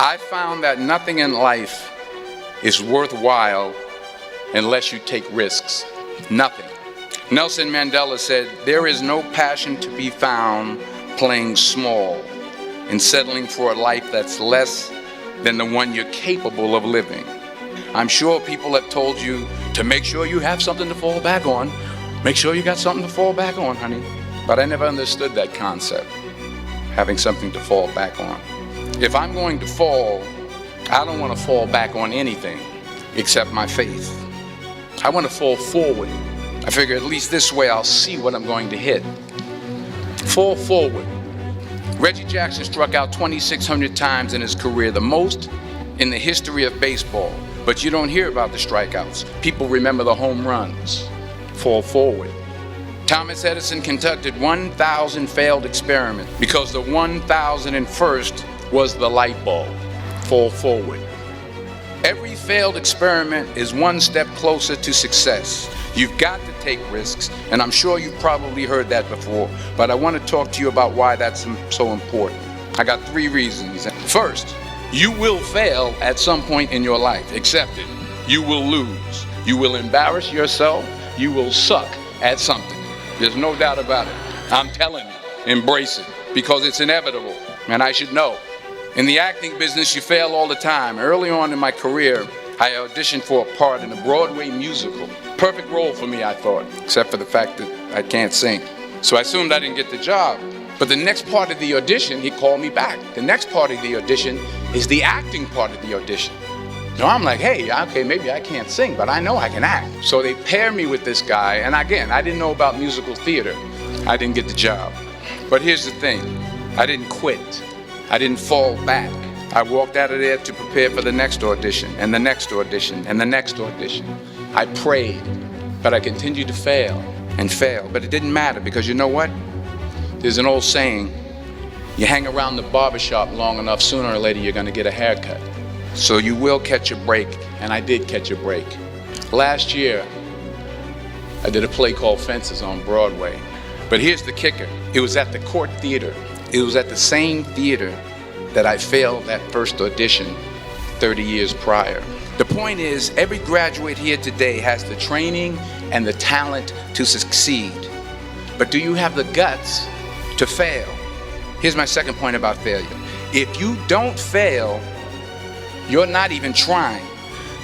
I found that nothing in life is worthwhile unless you take risks. Nothing. Nelson Mandela said, "There is no passion to be found playing small and settling for a life that's less than the one you're capable of living." I'm sure people have told you to make sure you have something to fall back on. Make sure you got something to fall back on, honey. But I never understood that concept, having something to fall back on. If I'm going to fall, I don't want to fall back on anything except my faith. I want to fall forward. I figure at least this way I'll see what I'm going to hit. Fall forward. Reggie Jackson struck out 2,600 times in his career, the most in the history of baseball. But you don't hear about the strikeouts. People remember the home runs. Fall forward. Thomas Edison conducted 1,000 failed experiments because the 1,001st was the light bulb. Fall forward. Every failed experiment is one step closer to success. You've got to take risks, and I'm sure you've probably heard that before, but I want to talk to you about why that's so important. I got 3 reasons. First, you will fail at some point in your life. Accept it. You will lose. You will embarrass yourself. You will suck at something. There's no doubt about it. I'm telling you, embrace it, because it's inevitable, and I should know. In the acting business, you fail all the time. Early on in my career, I auditioned for a part in a Broadway musical. Perfect role for me, I thought, except for the fact that I can't sing. So I assumed I didn't get the job. But the next part of the audition, he called me back. The next part of the audition is the acting part of the audition. Now I'm like, hey, okay, maybe I can't sing, but I know I can act. So they pair me with this guy, and again, I didn't know about musical theater. I didn't get the job. But here's the thing, I didn't quit. I didn't fall back. I walked out of there to prepare for the next audition, and the next audition, and the next audition. I prayed, but I continued to fail and fail. But it didn't matter, because you know what? There's an old saying, you hang around the barbershop long enough, sooner or later you're gonna get a haircut. So you will catch a break, and I did catch a break. Last year, I did a play called Fences on Broadway. But here's the kicker, it was at the Court Theater. It was at the same theater that I failed that first audition 30 years prior. The point is, every graduate here today has the training and the talent to succeed. But do you have the guts to fail? Here's my second point about failure. If you don't fail, you're not even trying.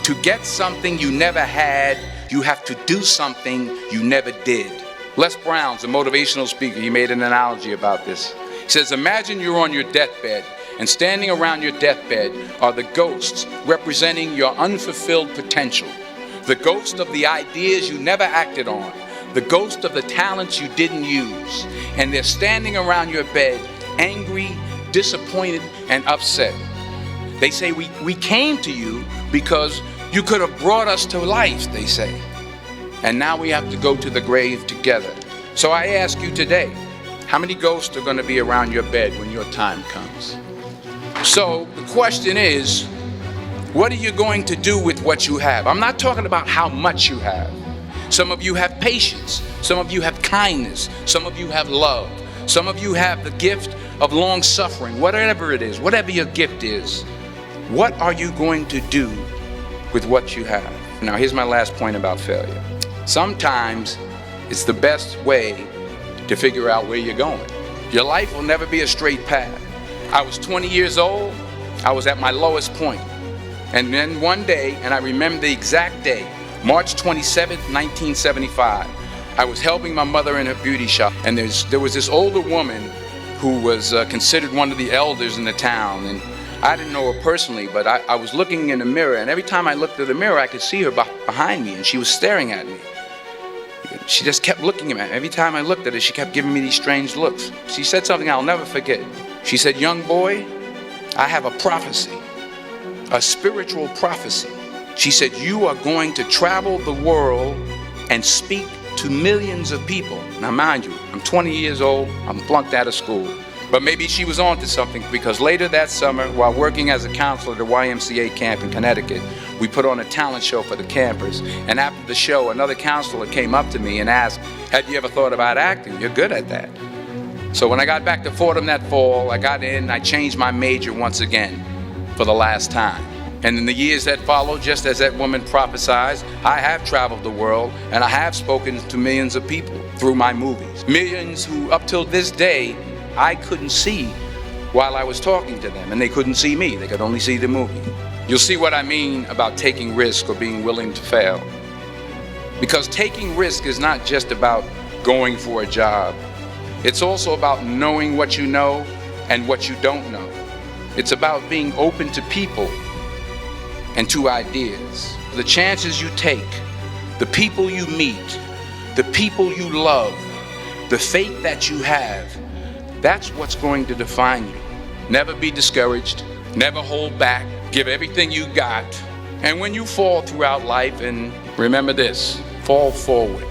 To get something you never had, you have to do something you never did. Les Brown's a motivational speaker. He made an analogy about this. He says, imagine you're on your deathbed, and standing around your deathbed are the ghosts representing your unfulfilled potential. The ghost of the ideas you never acted on. The ghost of the talents you didn't use. And they're standing around your bed, angry, disappointed, and upset. They say, we came to you because you could have brought us to life, they say. And now we have to go to the grave together. So I ask you today, how many ghosts are going to be around your bed when your time comes? So the question is, what are you going to do with what you have? I'm not talking about how much you have. Some of you have patience. Some of you have kindness. Some of you have love. Some of you have the gift of long suffering. Whatever it is, whatever your gift is, what are you going to do with what you have? Now here's my last point about failure. Sometimes it's the best way to figure out where you're going. Your life will never be a straight path. I was 20 years old. I was at my lowest point. And then one day, and I remember the exact day, March 27th, 1975, I was helping my mother in her beauty shop, and there was this older woman who was considered one of the elders in the town, and I didn't know her personally, but I was looking in the mirror, and every time I looked at the mirror, I could see her behind me, and she was staring at me. She just kept looking at me. Every time I looked at her, she kept giving me these strange looks. She said something I'll never forget. She said, young boy, I have a prophecy, a spiritual prophecy. She said, you are going to travel the world and speak to millions of people. Now mind you, I'm 20 years old, I'm flunked out of school. But maybe she was on to something, because later that summer, while working as a counselor at the YMCA camp in Connecticut, we put on a talent show for the campers. And after the show, another counselor came up to me and asked, had you ever thought about acting? You're good at that. So when I got back to Fordham that fall, I got in, I changed my major once again. for the last time. And in the years that followed, just as that woman prophesied, I have traveled the world and I have spoken to millions of people through my movies. Millions who up till this day, I couldn't see while I was talking to them, and they couldn't see me. They could only see the movie. You'll see what I mean about taking risk or being willing to fail. Because taking risk is not just about going for a job. It's also about knowing what you know and what you don't know. It's about being open to people and to ideas. The chances you take, the people you meet, the people you love, the faith that you have, that's what's going to define you. Never be discouraged, never hold back, give everything you got. And when you fall throughout life, and remember this, fall forward.